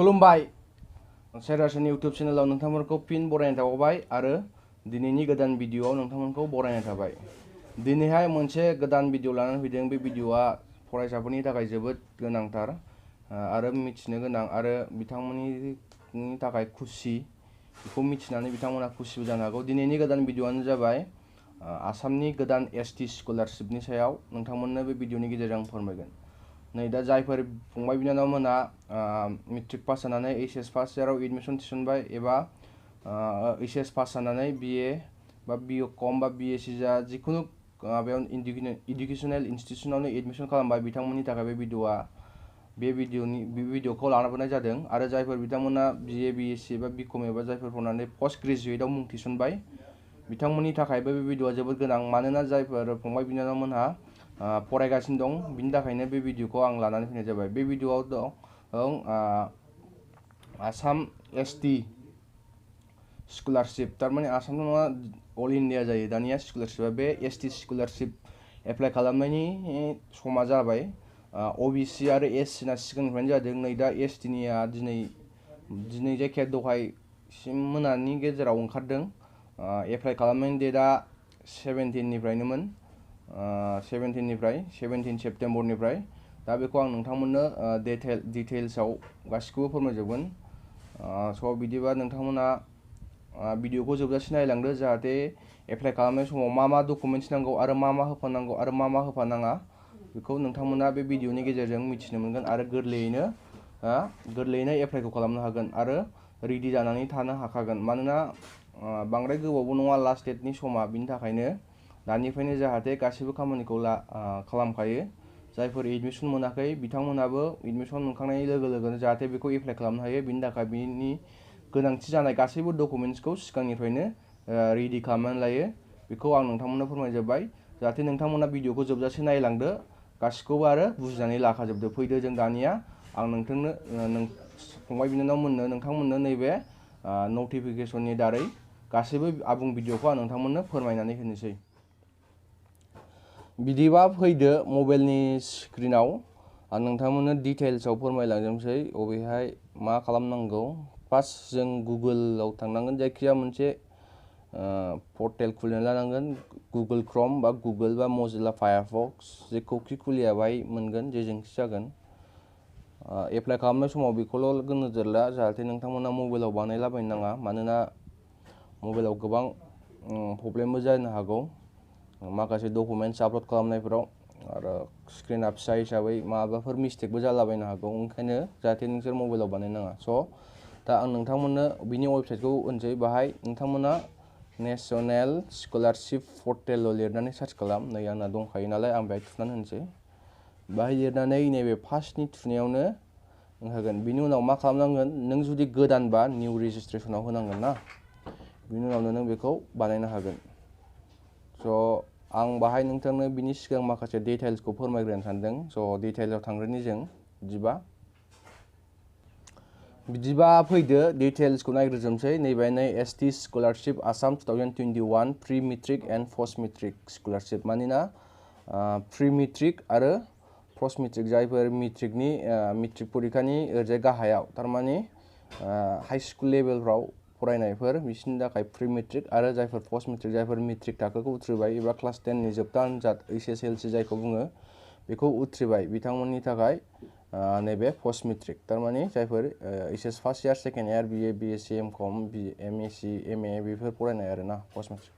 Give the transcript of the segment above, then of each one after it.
खुलुमबाय सेरासनि इउट्यूब चेनेलाव नोंथांमोनखौ फिन बरायनाय थाबाय आरो दिनैनि गोदान भिडिअआव नोंथांमोनखौ बरायनाय थाबाय। दिनैहाय मोनसे गोदान भिडिअ लानानै फैदों। बे भिडिअआ फरायसाफोरनि थाखाय जोबोद गोनांथार आरो मिथिनो गोनां आरो बिथांमोननि थाखाय खुसि। बेखौ मिथिनानै बिथांमोना खुसिबो जानो हागौ। दिनैनि गोदान भिडिअआनो जाबाय आसामनि गोदान एसटि स्कलारशिपनि सायाव नोंथांमोननो बे भिडिअनि गेजेरजों फोरमायगोन। नै दा जायफोर फंबाय बिनानावमोना मेट्रिक पास जानानै एचएस फार्स्ट इयाराव एडमिशन थिसनबाय एबा एचएस पास जानानै बिए बा बिकम बा बिएससि जा जिखुनु माबायाव इडुकेसनेल इनस्टिट्यूशनावनो एडमिशन खालामबाय बिथांमोननि थाखाय बे भिडिअखौ लाबोनाय जादों। आरो जायफोर बिथांमोना बिए बिएससि एबा बिकम एबा जायफोर फरायनानै पोस्ट ग्रेजुएटआव मुं थिसनबाय बिथांमोननि थाखायबो बे भिडिअआ जोबोद गोनां। मानोना जायफोर फंबाय बिनानावमोनहा फरायगासिनो दं बिनि थाखायनो बे भिडिअखौ आं लानानै फैनाय जाबाय। बे भिडिअआव दं आसाम एसटि स्कलारशिप, थारमाने आसामल' नङा अल इन्डिया जायो दानिया स्कलारशिपआ। बे एसटि स्कलारशिप एप्लाइ खालामनायनि समा जाबाय। अबिसि आरो एससिना सिगांनिफ्रायनो जादों। नै दा एसटिनिया दिनै जायखिया दहायसिम मोनानि गेजेराव ओंखारदों। एप्लाइ खालामनायनि डेटआ 17निफ्रायनोमोन, 17 सेप्तेम्बरनिफ्राय। दा बेखौ आं नोंथांमोननो डिटेल्सआव गासिखौबो फोरमायजोबगोन। स' बिदिबा नोंथांमोना भिडिअखौ जोबजासे नायलांदो जाहाथे एप्लाइ खालामनाय समाव मा डकुमेन्ट्स नांगौ आरो मा होफानांगौ आरो मा होफानाङा बेखौ नोंथांमोना बे भिडिअनि गेजेरजों मिथिनो मोनगोन आरो गोरलैयैनो एप्लाइखौ खालामनो हागोन आरो रेडि जानानै थानो हाखागोन। मानोना बांद्राय गोबावबो नङा लास्ट डेटनि समा, बिनि थाखायनो दानिफ्रायनो जाहाथे गासैबो खामानिखौ खालामखायो। जायफोर एडमिशन मोनाखै बिथांमोनाबो एडमिशन मोनखांनाय लोगो लोगोनो जाहाथे बेखौ एप्लाइ खालामनो हायो, बिनि थाखाय बिनि गोनांथि जानाय गासैबो डकुमेन्ट्सखौ सिगांनिफ्रायनो रेडि खालामनानै लायो। बेखौ आं नोंथांमोननो फोरमायजोब्बाय जाहाथे नोंथांमोना भिडिअखौ जोबजासे नायलांदो गासिखौबो आरो बुजिनानै लाखाजोबदो। फैदो जों दानिया आं फंबाय बिनानावमोननो नोंथांमोननो नैबे नटिफिकेसननि दारै गासैबो आबुं भिडिअखौ आं नोंथांमोननो फोरमायनानै होनोसै। बिदिबा फैदो मबाइलनि स्क्रिनाव आं नोंथांमोननो डिटेल्सआव फोरमायलांजोबसै अबेहाय मा खालामनांगौ। फार्स्ट जों गुगोलाव थांनांगोन, जायखिया मोनसे पर्टेल खुलिना लानांगोन। गुगोल क्रोम बा गुगोल बा मजिला फायारफक्स जेखौखि खुलिया बाहाय मोनगोन, जेजोंखि जागोन। एप्लाइ खालामनाय समाव बेखौल' नोजोर ला जाहाथे नोंथांमोना मबाइलाव बानायलाबायनो नाङा, मानोना मबाइलाव गोबां प्रब्लेमबो जानो हागौ माखासे डकुमेन्ट्स आपल'ड खालामनायफोराव आरो स्क्रिना फिसा हिसाबै माबाफोर मिस्टेकबो जालाबायनो हागौ। ओंखायनो जाहाथे नोंसोर मबाइलाव बानायनाङा। स' दा आं नोंथांमोननो बिनि वेबसाइटखौ होनसै। बाहाय नोंथांमोना नेसनेल स्कलारशिप पर्टेलाव लिरनानै सार्च खालाम। नै आंना दंखायो नालाय आं बेहाय थुनानै होनोसै। बाहाय लिरनानै नैबे फार्स्टनि थुनायावनो होगोन। बिनि उनाव मा खालामनांगोन, नों जुदि गोदानबा निउ रेजिस्ट्रेसनाव होनांगोन ना। बिनि उनावनो नों बेखौ बानायनो हागोन। स' आं बाहाय नोंथांनो बिनि सिगां माखासे डिटेल्सखौ फोरमायग्रोनो सानदों। स' डिटेल्सआव थांग्रोनि जों बिदिबा फैदो डिटेल्सखौ नायग्रोजोबसै। नैबे ST scholarship Assam 2021 pre matric and post matric scholarship. मानोना प्रि मेट्रिक आरो पोस्ट मेट्रिक जायफोर मेट्रिक परिखानि ओरैजाय गाहायाव, थारमाने हाई स्कुल लेभेलफ्राव फरायनायफोर बिसोरनि थाखाय प्रि मेट्रिक, आरो जायफोर पोस्ट मेट्रिक जायफोर मेट्रिक थाखोखौ उथ्रिबाय एबा क्लास 10नि जोबथा आनजाद HSLC जायखौ बुङो बेखौ उथ्रिबाय बिथांमोननि थाखाय नैबे पोस्ट मेट्रिक, थारमाने जायफोर HS first year second year BA BSc MCom MSc MA बेफोर फरायनाय आरोना पोस्ट मेट्रिक।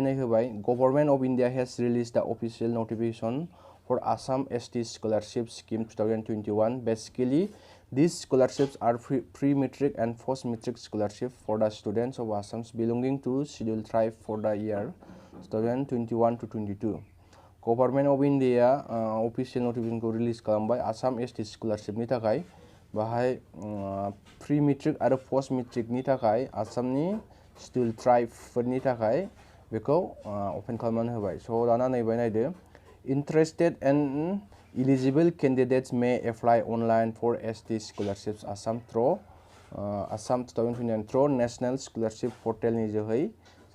नै होबाय government of India has release the official notification for Assam ST scholarship scheme 2021। Basically these scholarships are pre-metric and post-metric scholarship for the students of Assam belonging to scheduled tribe for the year 2021 to 22. Government of India official नटिफिकेशनखौ release खालामबाय Assam ST स्कलारशिपनि थाखाय। बाहाय pre matric आरो post मेट्रिकनि थाखाय आसामनि शिड्युल्ड ट्राइबफोरनि थाखाय बेखौ अपेन खालामनानै होबाय। स' दाना नायदो interested and eligible candidates may apply online for ST scholarships Assam through Assam 2029 through National Scholarship Portalनि जोहै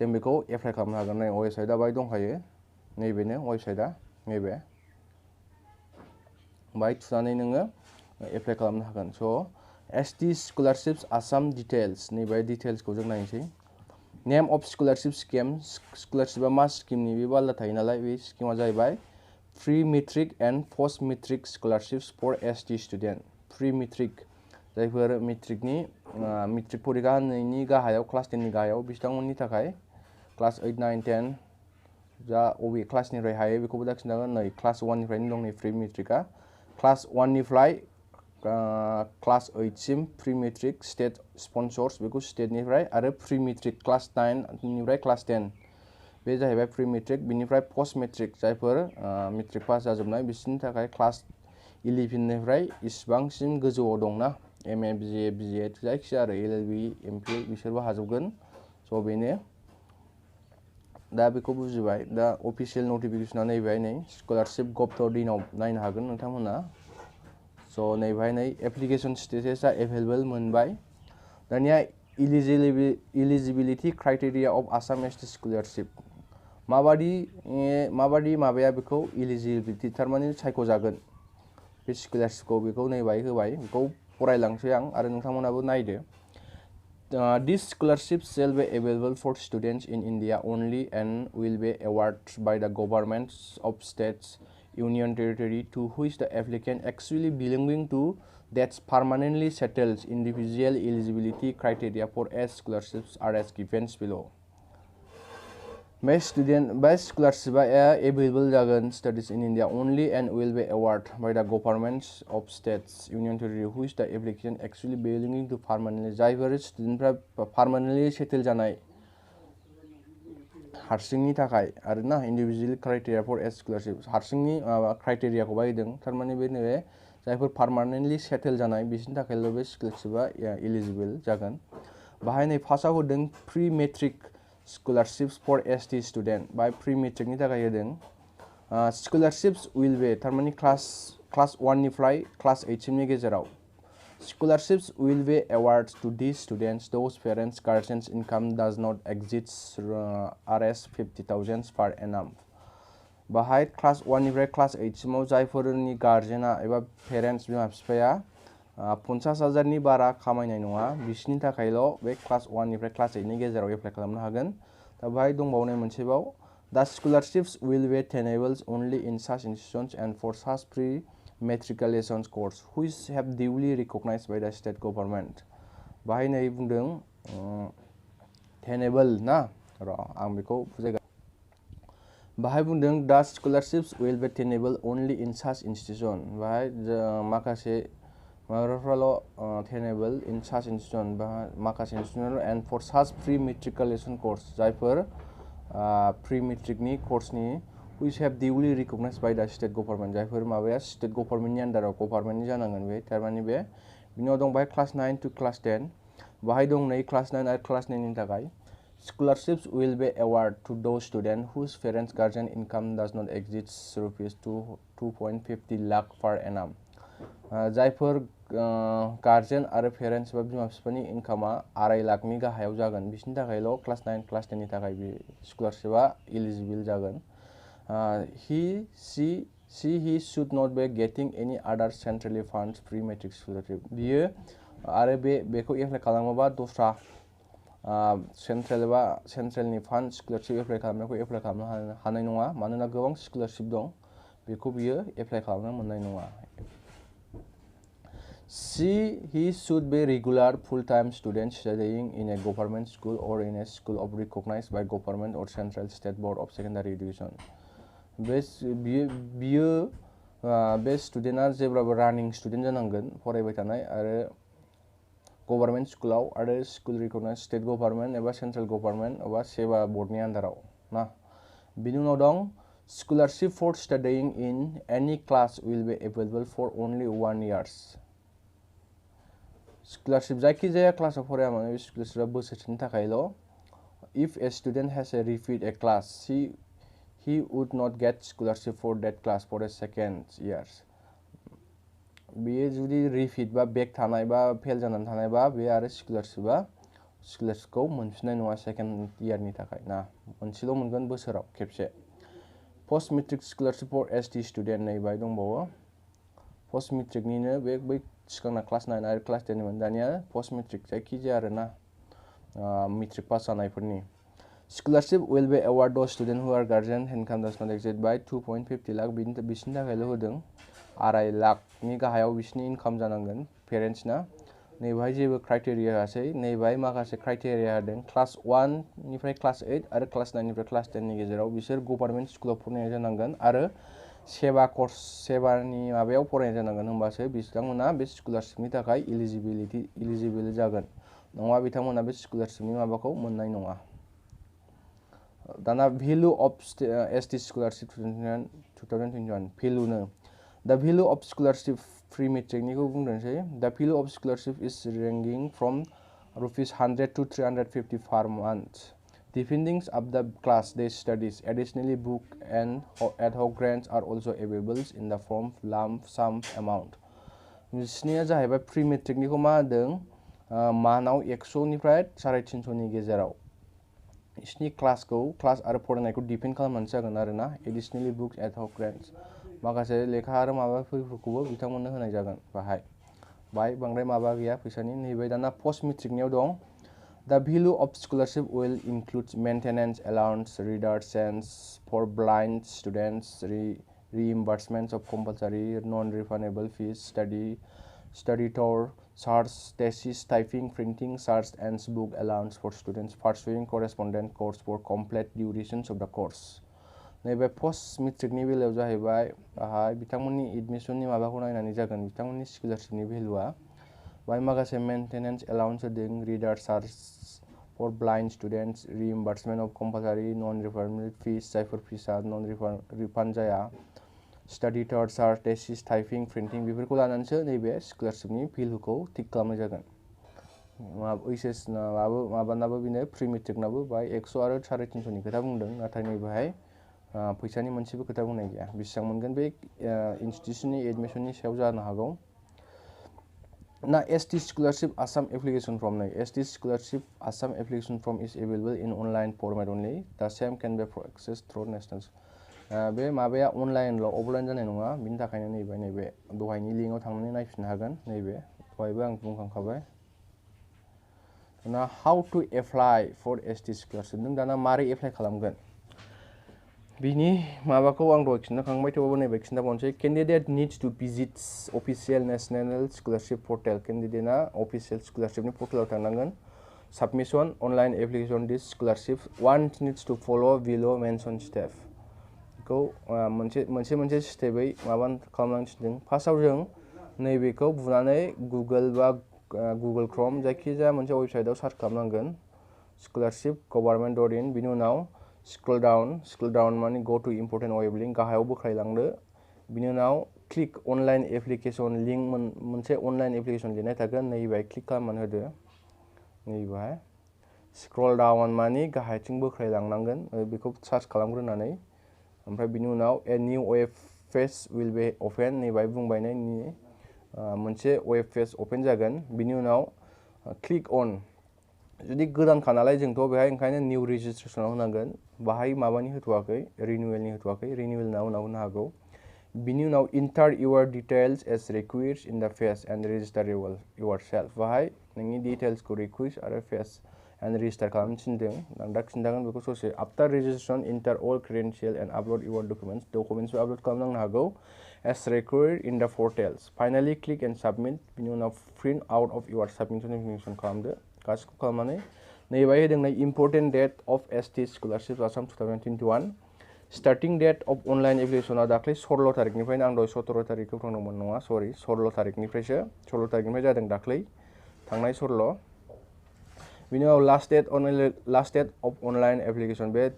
जों बेखौ एप्लाइ खालामनो हागोन। नै वेबसाइटआ बाहाय दंखायो, नैबेनो वेबसाइटआ, नैबे बाहाय थुनानै नोङो एप्लाइ खालामनो हागोन। स' ST scholarships Assam details नैबे details को जों नायनोसै name of scholarship scheme scholarship मा स्कीमनि बे आलादा थायो नालाय बे स्कीमा जाहैबाय pre metric and post metric scholarships for ST student pre metric जायफोर मेट्रिकनि मेट्रिक परिखा होनायनि गाहायाव क्लास 10 नि गाहायाव बिथांमोननि थाखाय क्लास 8 9 10 जा अबे क्लासनिफ्राय हायो बेखौबो दा खिन्थागोन नै क्लास 1 निफ्रायनो दं नै प्रि मेट्रिकआ क्लास 1 निफ्राय क्लास 8 सिम प्रि मेट्रिक स्टेट स्पन्सर्स बेखौ स्टेटनिफ्राय आरो प्रि मेट्रिक क्लास 9 निफ्राय क्लास 10 बे जाहैबाय प्रि मेट्रिक बिनिफ्राय पोस्ट मेट्रिक जायफोर मेट्रिक पास जाजोबनाय बिसोरनि थाखाय क्लास 11 निफ्राय इसिबांसिम गोजौआव दंना एमए बिए बिए जायखिया आरो एलएलबी एमफिल बिसोरबो हाजोबगोन स' बेनो दा बेखौ बुजिबाय दा अफिशियेल नटिफिकेशना नैबाय नै स्कलारशिप gov.in आव नायनो हागोन नोंथांमोना स' नैबाय नै एप्लिकेशन स्टेटासा एभेलेबल मोनबाय दानिया eligibility criteria of Assam ST scholarship माबादि माबाया बेखौ इलिजिबिलिटी थारमाने सायख'जागोन बे स्कलारशिपखौ बेखौ नैबाय होबाय बेखौ फरायलांसै आं आरो नोंथांमोनाबो नायदो This scholarship shall be available for students in India only and will be awarded by the governments of states, union territory to which the applicant actually belonging to that's permanently settled individual eligibility criteria for as scholarships are as given below. Best scholarship available जागोन studies in India only and will be awarded by the governments of states, union territory which the applicant actually belonging to permanently जायफोर स्टुडेन्टफ्रा permanently settle जानाय हारसिंनि थाखाय आरोना individual criteria for as scholarship हारसिंनि क्राइटेरियाखौ बायदों थारमाने बे नैबे जायफोर permanently settle जानाय बिसोरनि थाखायल' बे स्कलारशिपआ eligible जागोन बाहाय नै फार्स्टआव होदों pre matric scholarships for ST student by pre-matric नि थाखाय होदों scholarships will be थारमाने class 1 निफ्राय class 8 सिमनि गेजेराव scholarships will be awarded to these students those parents guardians income does not exceed Rs 50,000 per annum बाहाय class 1 निफ्राय class 8 सिमाव जायफोरनि गार्जेना एबा पेरेन्ट्स बिमा बिफाया 50,000 नि बारा खामायनाय नङा बिसोरनि थाखायल' बे क्लास 1 निफ्राय क्लास 8 नि गेजेराव एप्लाइ खालामनो हागोन दा बाहाय दंबावनाय मोनसेबाव दा scholarships will be attainable only in such institutions and for such pre-matriculation course which have duly recognized by the state government बाहाय नै बुंदों attainable ना र' आं बेखौ बुजायगोन बाहाय बुंदों दा scholarships will be attainable only in such institution बाहाय माखासे माबाफ्राल' attainable in such institution माखासे institution and for such pre-matriculation course जायफोर pre-matricनि courseनि which have duly recognized by the state government जायफोर माबाया state governmentनि आन्दाराव गभर्नमेन्टनि जानांगोन बे थारमाने बे बिनाव दं बाहाय class 9 to class 10 बाहाय दं नै class 9 आरो class 9 नि थाखाय scholarships will be awarded to those students whose parents guardian income does not exceed rupees 2.50 lakh per annum जायफोर गार्जेन आरो पेरेन्ट्स एबा बिमा बिफानि इनकामा 2.5 लाखनि गाहायाव जागोन बिसोरनि थाखायल' क्लास 9 क्लास 10 नि थाखाय बे स्कलारशिपआ एलिजिबल जागोन he should not be getting any other centrally funded pre-matric scholarship बियो आरो बेखौ एप्लाइ खालामोबा दस्रा सेन्ट्रेल एबा सेन्ट्रेलनि फान्ड स्कलारशिप एप्लाइ खालामनायखौ एप्लाइ खालामनो हानाय नङा मानोना गोबां स्कलारशिप दं बेखौ बियो एप्लाइ खालामनो मोननाय नङा he should be regular full-time student studying in a government school or in a school of recognized by government or central state board of secondary education बियो बे स्टुडेन्टआ जेब्लाबो रानिं स्टुडेन्ट जानांगोन फरायबाय थानाय आरो गभर्नमेन्ट स्कुलाव आरो स्कुल रिकगनाइज स्टेट गभर्नमेन्ट एबा सेन्ट्रेल गभर्नमेन्ट एबा सेवा बोर्डनि आन्दाराव ना बिनि उनाव दं scholarship for studying in any class will be available for only 1 year scholarship जायखिजाया क्लासाव फराया मानो बे स्कलारशिपआ बोसोरसेनि थाखायल' if a student has a repeat a class he would not get scholarship for that class for a second year बेयो जुदि repeat बा बेक थानाय बा फेल जानानै थानायबा बे आरो स्कलारशिपखौ मोनफिननाय नङा सेकेन्ड इयारनि थाखाय ना मोनसेल' मोनगोन बोसोराव खेबसे post matric scholarship for ST student नैबाय दंबावो पोस्ट मेट्रिकनिनो बै सिगांना क्लास 9 आरो क्लास 10 मोन दानिया पोस्ट मेट्रिक जायखिजाया आरोना मेट्रिक पास जानायफोरनि scholarship will be award to student who are guardian income does not exceed by 2.50 lakh बिसोरनि थाखायल' होदों 2.5 लाखनि गाहायाव बिसोरनि इनकाम जानांगोन पेरेन्ट्सना नैबाहाय जेबो क्राइटेरिया होआसै नैबाहाय माखासे क्राइटेरिया होदों क्लास 1 निफ्राय क्लास 8 आरो क्लास 9 निफ्राय क्लास 10 नि गेजेराव बिसोर गभर्नमेन्ट स्कुलाव फरायनाय जानांगोन आरो सेबानि माबायाव फरायनाय जानांगोन होमबासो बिथांमोना बे स्कलारशिपनि थाखाय इलिजिबल जागोन नङा बिथांमोना बे स्कलारशिपनि माबाखौ मोननाय नङा दाना भेलु अफ एसटी स्कलारशिप 2021 भेलुनो the value of scholarship pre मेट्रिकनिखौ बुंदोंसै the value of scholarship is ranging from ₹100 to ₹350 per month depending on the class they studies. Additionally, book and ad hoc grants are also available in the form lump sum amount. बिसनिया जाहैबाय pre मेट्रिकनिखौ मा होदों मानाव 100 निफ्राय 350 नि गेजेराव बिसनि class आरो फरायनायखौ डिपेन्ड खालामनानै जागोन आरोना एडिशनेलि बुक्स एड हक ग्रेन्ट्स माखासे लेखा आरो माबाफोरखौबो बिथांमोननो होनाय जागोन बाहाय बांद्राय माबा गैया फैसानि नैबे दाना पोस्ट मेट्रिकनियाव दं The value of scholarship will include maintenance allowance, reductions for blind students, reimbursements of compulsory non-refundable fees, study tour, search, thesis, typing, printing, search, and book allowance for students pursuing correspondence course for complete durations of the course. नैबे post मेट्रिकनि बेलायाव जाहैबाय बाहाय बिथांमोननि एडमिसननि माबाखौ नायनानै जागोन बिथांमोननि स्कलारशिपनि भेलुआ बाहाय माखासे मेंटेनेन्स एलाउन्स होदों reader charge for blind students reimbursement of compulsory non refundable fees जायफोर फिसा नन रिफान्ड जाया study tour charge thesis typing printing बेफोरखौ लानानैसो नैबे स्कलारशिपनि भेलुखौ थिक खालामनाय जागोन ओइचएस माबानाबो बिनो प्रि मेट्रिकनाबो बाहाय 100 आरो 350 नि खोथा बुंदों नाथाय नैबेहाय फैसानि मोनसेबो खोथा बुंनाय गैया बेसेबां मोनगोन बे इनस्टिट्यूशननि एडमिसननि सायाव जानो हागौ Now, ST Scholarship Assam application form. ST Scholarship Assam application form is available in online format only. The same can be accessed through national. बे माबाया अनलाइन ल' अफलाइन जानाय नङा बिनि थाखायनो नैबे दहायनि लिंकआव थांनानै नायफिननो हागोन नैबे दहायबो आं बुंखांखाबाय Now, how to apply for ST Scholarship नों दाना मारै एप्लाइ खालामगोन बिनि माबाखौ आं दहाय खिन्थाखांबाय थेवबो नैबे खिन्थाबावनोसै candidate needs to visit official national scholarship portal कैंडिडेटआ ऑफिशियल स्कॉलरशिपनि पोर्टलाव थांनांगोन submission online application this scholarship one needs to follow below mention step खौ मोनसे स्टेपै माबा खालामनानै थिनदों फार्स्टआव जों नैबेखौ बुनानै गुगल बा गुगल क्रोम जायखिजाया मोनसे वेबसाइटआव सार्च खालामनांगोन स्कॉलरशिप गवर्नमेंट.in बिनि उनाव scroll down माने go to important web link गाहायाव बोख्लायलांदो बिनि उनाव click online application link मोनसे online application लिरनाय थागोन नैबाय क्लिक खालामनानै होदो नैबाय scroll down माने गाहायथिं बोख्लायलांनांगोन बेखौ सार्च खालामग्रोनानै ओमफ्राय बिनि उनाव a new web page will be open नैबाय बुंबायनायनि मोनसे वेब पेज ओपन जागोन बिनि उनाव click on जुदि गोदानखा नालाय जोंथ' बेहाय ओंखायनो निउ रेजिस्ट्रेशनाव होनांगोन बाहाय माबानि होथ'वाखै रिनिउवेलनि होथ'वाखै रिनिउवेलना उनाव होनो हागौ बिनि उनाव enter your details as request in the phase and register yourself बाहाय नोंनि डिटेल्सखौ रिक्वेस्ट आरो फेस एन्ड रेजिस्टार खालामनो थिनदों आं दा खिन्थागोन बेखौ ससे after registration enter all credential and upload your डकुमेन्ट्सबो आपल'ड खालामनांनो हागौ as request in the portals finally click and submit बिनि उनाव print out of your submission information खालामदो गासिखौ खालामनानै नैबाय होदों important date of ST scholarship Assam 2021 starting date of online एप्लिकेशना दाख्लै 16 तारिखनिफ्रायनो आं दहाय 17 तारिखखौ थांदोंमोन नङा सरि 16 तारिखनिफ्रायसो 16 तारिखनिफ्राय जादों दाख्लै थांनाय 16 बिनि उनाव last date of online application बे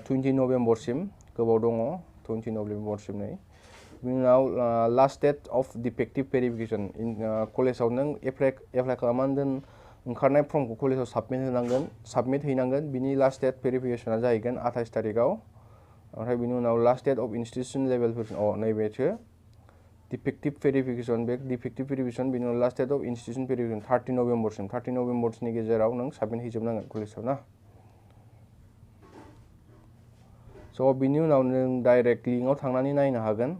20 नभेम्बरसिम गोबाव दङ 20 नभेम्बरसिम नै बिनि उनाव last date of defective verification कलेजाव नों एप्लाइ खालामनानै ओंखारनाय फर्मखौ कलेजाव साबमिट हैनांगोन बिनि लास्ट डेट भेरिफिकेशना जाहैगोन 28 तारिखआव ओमफ्राय बिनि उनाव लास्ट डेट अफ इनस्टिट्यूशन लेभेलफोर नैबेसो डिफेक्टिभ भेरिफिकेशन बे डिफेक्टिभ भेरिफिकेशन बिनि उनाव last date of institution verification 30 नभेम्बरसिम 30 नभेम्बरनि गेजेराव नों साबमिट हैजोबनांगोन कलेजाव ना स' बिनि उनाव नों डाइरेक्ट लिंकआव थांनानै नायनो हागोन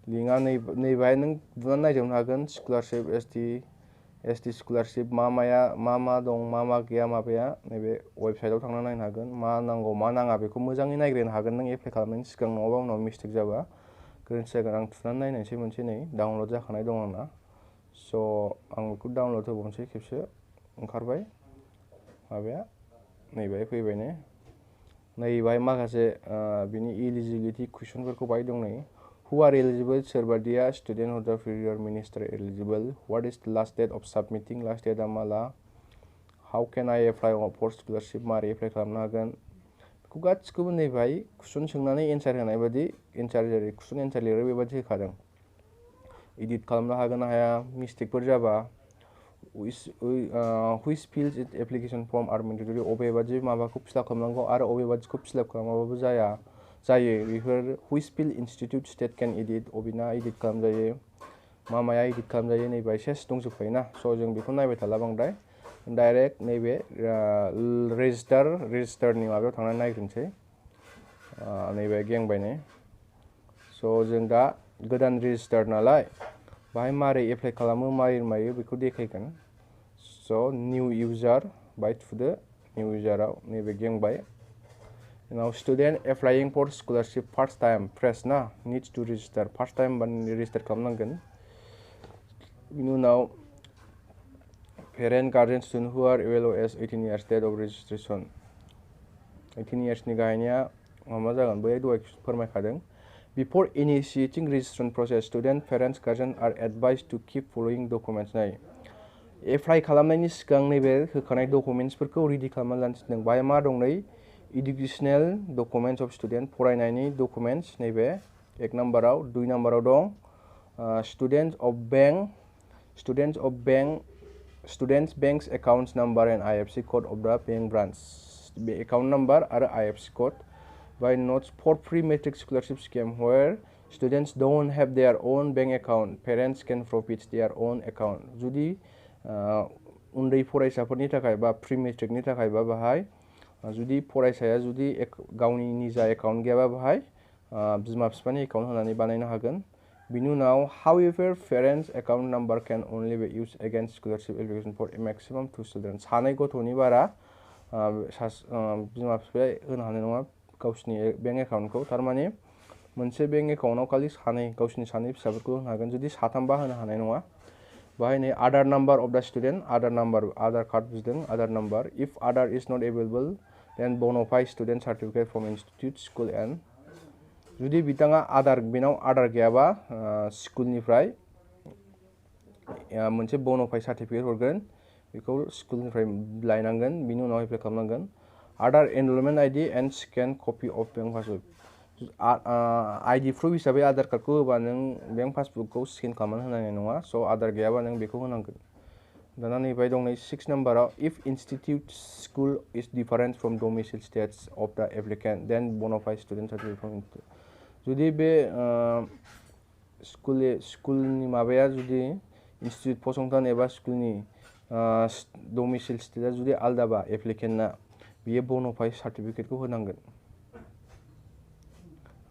लिंकआ नैबेहाय नों बुनानै नायजोबनो हागोन स्कलारशिप एसटि स्कलारशिप मा दं मा गैया माबाया नैबे वेबसाइटआव थांना नायनो हागोन मा नांगौ मा नाङा बेखौ मोजाङै नायग्रोनो हागोन नों एप्लाइ खालामनायनि सिगां नङाबा उनाव मिस्टेक जाबा गोरोन्थि जागोन आं थुनानै नायनोसै मोनसे नै डाउनलड जाखानाय दं आंना स' आं बेखौ डाउनलड होबावनोसै खेबसे ओंखारबाय माबाया नैबेहाय फैबाय ने नैबेहाय माखासे बिनि इलिजिबिलिटि कुइसनफोरखौ बाहाय दं नै Who are eligible? सोरबादिया student of the prior minister eligible? What is the last date of submitting? Last date माला? How can I apply for scholarship? मारै एप्लाइ खालामनो हागोन? बेखौ गासिखौबो नैबेहाय कुइसन सोंनानै एन्सार होनाय बादि कुइसन एन्सार लिरो बेबादि होखादों एडिट खालामनो हागोन ना हाया मिस्टेकफोर जाबा which fields in application form are mandatory अबे बादि माबाखौ फिलआप खालामनांगौ आरो अबे बादिखौ फिलआप खालामाबाबो जायो बेफोर which field institute state can edit अबेना एडिट खालामजायो माया एडिट खालामजायो नैबे सेस दंजोबखायोना स' जों बेखौ नायबाय थाला बांद्राय डाइरेक्ट नैबे रेजिस्टारनि माबायाव थांनानै नायग्रोनोसै नैबे गेंबाय ने स' जों दा गोदान रेजिस्टार नालाय बाहाय मारै एप्लाइ खालामो मायो बेखौ देखायगोन स' निउ इउजार बाय थुदो निउ इउजाराव नैबे गेंबाय Now student applying for scholarship first time press ना needs to register first time register खालामनांगोन बिनि उनाव parent guardian student who are below as 18 years date of registration 18 years नि गाहायनिया मा जागोन बै दहाय फोरमायखादों Before initiating registration process student parents guardian are advised to keep following documents नाय apply खालामनायनि सिगां नैबे होखानाय डकुमेन्ट्सफोरखौ रेडि खालामना लानो थिनदों बाहाय मा दं नै Educational documents of student फरायनायनि documents नैबे एक नाम्बाराव 2 नाम्बाराव दं students banks accounts number and IFSC code of the bank branch बे account number आरो IFSC code by notes for pre-matric scholarship scheme where students don't have their own bank account parents can profit their own account जुदि उन्दै फरायसाफोरनि थाखाय बा pre-matricनि थाखाय बा बाहाय जुदि फरायसाया जुदि गावनि निजा एकाउन्ट गैयाबा बाहाय बिमा बिफानि एकाउन्ट होनानै बानायनो हागोन बिनि उनाव however parents account number can only be used against scholarship application for a maximum 2 children सानै गथ'नि बारा बिमा बिफाया होनो हानाय नङा गावसिनि बेंक एकाउन्टखौ थारमाने मोनसे बेंक एकाउन्टआव खालि गावसिनि सानै फिसाफोरखौ होनो हागोन जुदि साथामबा होनो हानाय नङा बाहाय नै आधार नाम्बार अफ द स्टुडेन्ट आधार कार्ड बिदों Aadhaar number if Aadhaar is not available then bona fide student certificate from institute school and जुदि बिथाङा बेनाव आधार गैयाबा स्कुलनिफ्राय मोनसे bona fide सार्टिफिकेट हरगोन बेखौ स्कुलनिफ्राय लायनांगोन बिनि उनाव एप्लाइ खालामनांगोन Aadhaar enrolment ID and scan copy of bank passbook ID proof हिसाबै आधार कार्डखौ होबा नों बेंक पासबुकखौ स्केन खालामनानै होनाय नङा स' आधार गैयाबा नों बेखौ होनांगोन दाना नैबाय दं नै 6 नाम्बाराव if institute school is different from domicile states of the applicant then bona fide student certificate from जुदि बे स्कुलनि माबाया जुदि इन्स्टिट्युट फसंथान एबा स्कुलनि डमिसाइल स्टेटआ जुदि आलदाबा एप्लिकेन्टना बियो bona fide सार्टिफिकेटखौ होनांगोन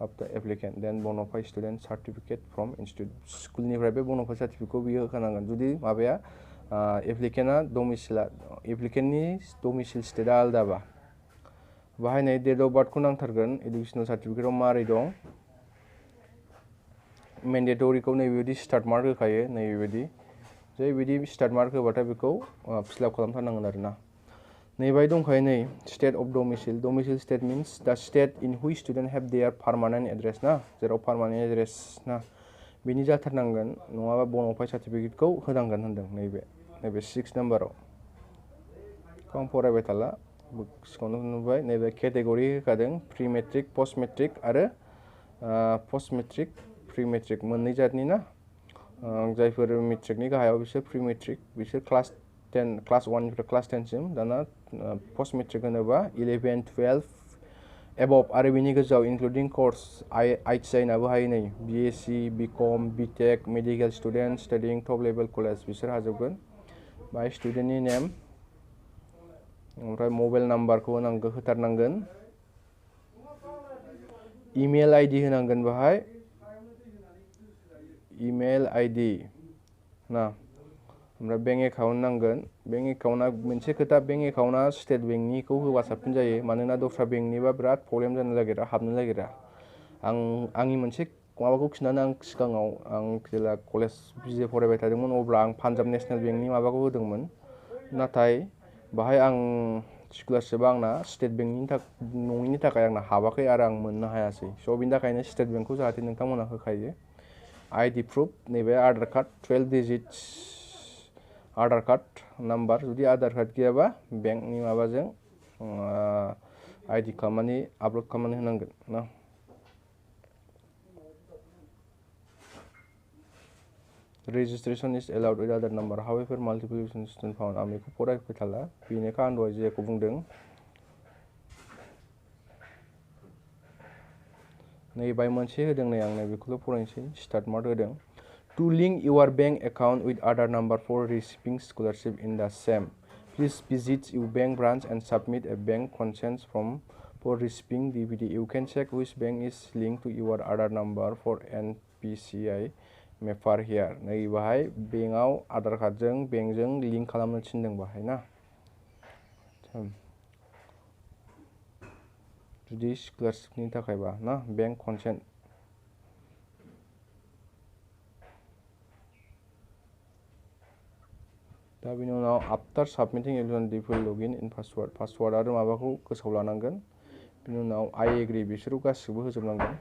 of the applicant then bona fide student certificate from institute स्कुलनिफ्राय बे bona fide सार्टिफिकेटखौ बियो होनांगोन जुदि माबाया एप्लिकेन्टनि डमिसाइल स्टेटआ आलदाबा बाहायनाय डेट अफ बार्थखौ नांथारगोन एडुकेसनेल सार्टिफिकेटआव मारै दं मेन्डेटरिखौ नैबेबायदि स्टार्ट मार्क होखायो नैबेबायदि जै बिदि स्टार्ट मार्क होबाथाय बेखौ फिलआप खालामथारनांगोन आरोना नैबाय दंखायो नै स्टेट अफ डमिसाइल स्टेट मिन्स दा state in which student have their permanent address ना जेराव पार्मानेन्ट एड्रेस ना बिनि जाथारनांगोन नङाबा bona fide सार्टिफिकेटखौ होनांगोन होनदों नैबे 6 नाम्बाराव बेखौ आं फरायबाय थाला सिगाङावनो नुबाय नैबे केटेगरि होखादों प्रि मेट्रिक पस्ट मेट्रिक आरो पस्ट मेट्रिक प्रि मेट्रिक मोननै जातनि ना जायफोर मेट्रिकनि गाहायाव बिसोर प्रि मेट्रिक बिसोर क्लास 1 निफ्राय क्लास 10 सिम दाना पस्ट मेट्रिक होनोबा 11 12 एबभ आरो बिनि गोजौआव इनक्लुडिं कर्स ITI नाबो हायो नै BSc BCom BTech medical student studying top level college बिसोर हाजोबगोन बाहाय स्टुडेन्टनि नेम ओमफ्राय मबाइल नाम्बारखौ होथारनांगोन इमेल आइडि होनांगोन बाहाय इमेल आइडि ना ओमफ्राय बेंक एकाउन्ट नांगोन बेंक एकाउन्टआ मोनसे खोथा बेंक एकाउन्टआ स्टेट बेंकनिखौ होबा साबसिन जायो मानोना दस्रा बेंकनिबा बिराद प्रब्लेम जानो नागिरा हाबनो नागिरा आंनि मोनसे माबाखौ खिन्थानो आं सिगाङाव आं जेला कलेज बिए फरायबाय थादोंमोन अब्ला आं पान्जाब नेसनेल बेंकनि माबाखौ होदोंमोन नाथाय बाहाय आं स्कलारशिपआ आंना स्टेट बेंकनि नङिनि थाखाय आंना हाबाखै आरो आं मोननो हायासै स' बिनि थाखायनो स्टेट बेंकखौ जाहाथे नोंथांमोना होखायो आइडि प्रुफ नैबे Aadhaar card 12 digits Aadhaar card number जुदि आधार कार्ड गैयाबा बेंकनि माबाजों आइडि खालामनानै आपल'ड खालामनानै होनांगोन ना registration is allowed with other number however multiple institutions found आं बेखौ फरायबाय थाला बेनिखाय आं दहाय जेखौ बुंदों नै बाय मोनसे होदों नै आं बेखौल' फरायनोसै स्टार्ट मार्क होदों to link your bank account with other number for receiving scholarship in the same please visit your bank branch and submit a bank consent form for receiving DVD you can check which bank is linked to your other number for NPCI मेफार हियार नै बाहाय बेंकआव आधार कार्डजों बेंकजों link खालामनो थिनदों बाहाय ना जुदि स्कलारशिपनि थाखायबा ना बेंक कनसेन्ट दा बेनि उनाव आफ्टार साबमिटिं एलिजिबिलिटि फुल लगइन इन पासवार्ड आरो माबाखौ गोसोआव लानांगोन बेनि उनाव आइ एग्रि बिसोरखौ गासिबो होजोबनांगोन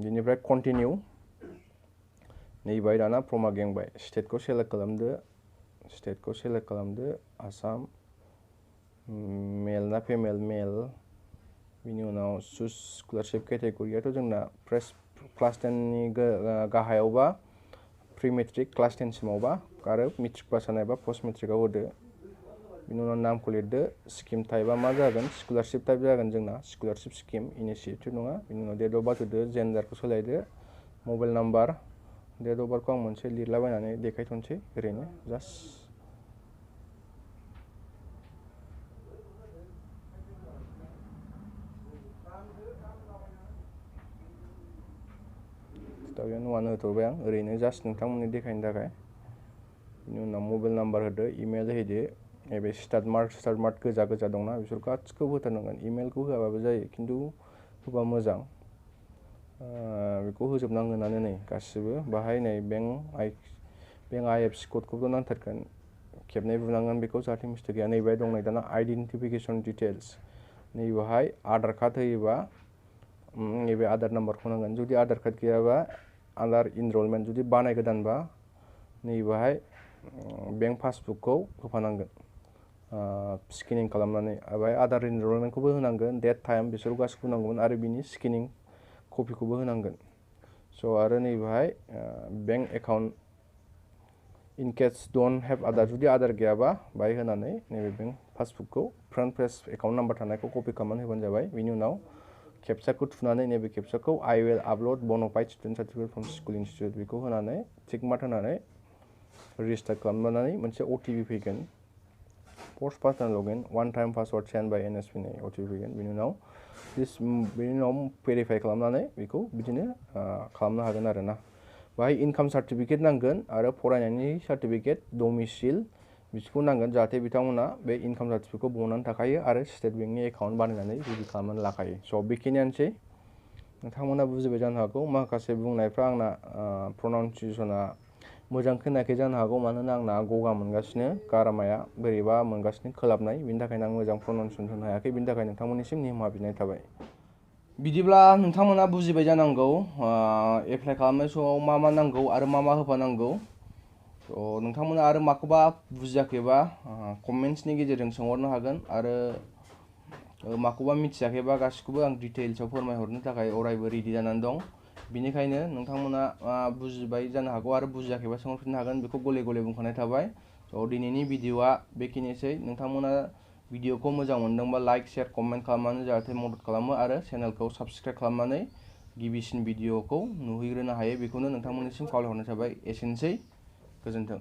बेनिफ्राय कन्टिनिउ नैबाय दाना फ्रमा गेंबाय स्टेटखौ सेलेक्ट खालामदो आसाम मेल ना फेमेल मेल बिनि उनाव चुज स्कलारशिप केटेगरियाथ' जोंना क्लास 10नि गाहायावबा प्रि मेट्रिक क्लास 10 सिमावबा आरो मेट्रिक पास जानायबा पस्ट मेट्रिकआव होदो बिनि उनाव नामखौ लिरदो स्किम टाइपआ मा जागोन स्कलारशिप टाइप जागोन जोंना स्कलारशिप स्किम इनिशिएटिभ नङा बिनि उनाव डेट अफ बार्थ होदो जेन्डारखौ सोलायदो मबाइल नाम्बार डेट अफ बार्थखौ आं मोनसे लिरलाबायनानै देखायथ'नोसै ओरैनो जास्ट 2001 होथ'बाय आं ओरैनो जास्ट नोंथांमोननो देखायनो थाखाय बिनि उनाव मबाइल नाम्बार होदो इमेल होदो नैबे स्टार्ट मार्क गोजा दंना बिसोर गासिखौबो होथारनांगोन इमेलखौ होआबाबो जायो खिन्थु होबा मोजां बेखौ होजोबनांगोनानो नै गासिबो बाहाय नै बेंक IFSC क'डखौबो नांथारगोन खेबनै बुनांगोन बेखौ जाहाथे मिस्टेक गैया नैबे दं नै दाना आइडेन्टिफिकेसन डिटेल्स नैबेहाय आधार कार्ड होयोबा नैबे आधार नाम्बारखौ नांगोन जुदि आधार कार्ड गैयाबा आधार इनरलमेन्ट जुदि बानाय गोदानबा नैबेहाय बेंक पासबुकखौ होफानांगोन स्केनिं खालामनानै ओमफ्राय आधार इनरलमेन्टखौबो होनांगोन डेट टाइम बिसोर गासिखौबो नांगोन आरो बिनि स्केनिं कपिखौबो होनांगोन स' आरो नैबेहाय bank account in case don't have Aadhaar जुदि आधार गैयाबा बाहाय होनानै नैबे बेंक पासबुकखौ फ्रन्ट पेज एकाउन्ट नाम्बार थानायखौ कपि खालामनानै होबानो जाबाय बिनि उनाव खेबसाखौ थुनानै नैबे खेबसाखौ I will upload bonafide student certificate from school institute बेखौ होनानै टिक मार्क होनानै रेजिस्टार खालामनानै मोनसे OTP फैगोन first personal login one time password send by NSP नि OTP फैगोन बिनि उनाव भेरिफाइ खालामनानै बेखौ बिदिनो खालामनो हागोन आरोना बाहाय इनकाम सार्टिफिकेट नांगोन आरो फरायनायनि सार्टिफिकेट डमिसिल बिसोरखौ नांगोन जाहाथे बिथांमोना बे इनकाम सार्टिफिकेटखौ बनानै थाखायो आरो स्टेट बेंकनि एकाउन्ट बानायनानै रेडि खालामनानै लाखायो स' बेखिनियानोसै नोंथांमोना बुजिबाय जानो हागौ माखासे बुंनायफ्रा आंना प्रनाउन्सिएसना मोजां खोनायाखै जानो हागौ मानोना आंना गगा मोनगासिनो गारामाया बोरैबा मोनगासिनो खोलाबनाय बिनि थाखायनो आं मोजां प्रनाउन्सिएसन होनो हायाखै बिनि थाखाय नोंथांमोननिसिम निमाहा बिनाय थाबाय बिदिब्ला नोंथांमोना बुजिबाय जानांगौ एप्लाइ खालामनाय समाव मा नांगौ आरो मा होफानांगौ थ' नोंथांमोना आरो माखौबा बुजियाखैबा कमेन्ट्सनि गेजेरजों सोंहरनो हागोन आरो माखौबा मिथियाखैबा गासिखौबो आं डिटेल्सआव फोरमायहरनो थाखाय अरायबो रेडि जानानै दं बिनिखायनो नोंथांमोना बुजिबाय जानो हागौ आरो बुजियाखैबा सोंहरफिननो हागोन बेखौ गले बुंखानाय थाबाय थ' दिनैनि भिडिअआ बेखिनिसै नोंथांमोना भिडिअखौ मोजां मोनदोंबा लाइक शेयार कमेन्ट खालामनानै जाहाथे मदद खालामो आरो चेनेलखौ साबस्क्राइब खालामनानै गिबिसिन भिडिअखौ नुहैग्रोनो हायो बेखौनो नोंथांमोननिसिम खावलायहरनाय थाबाय एसेनोसै गोजोन्थों।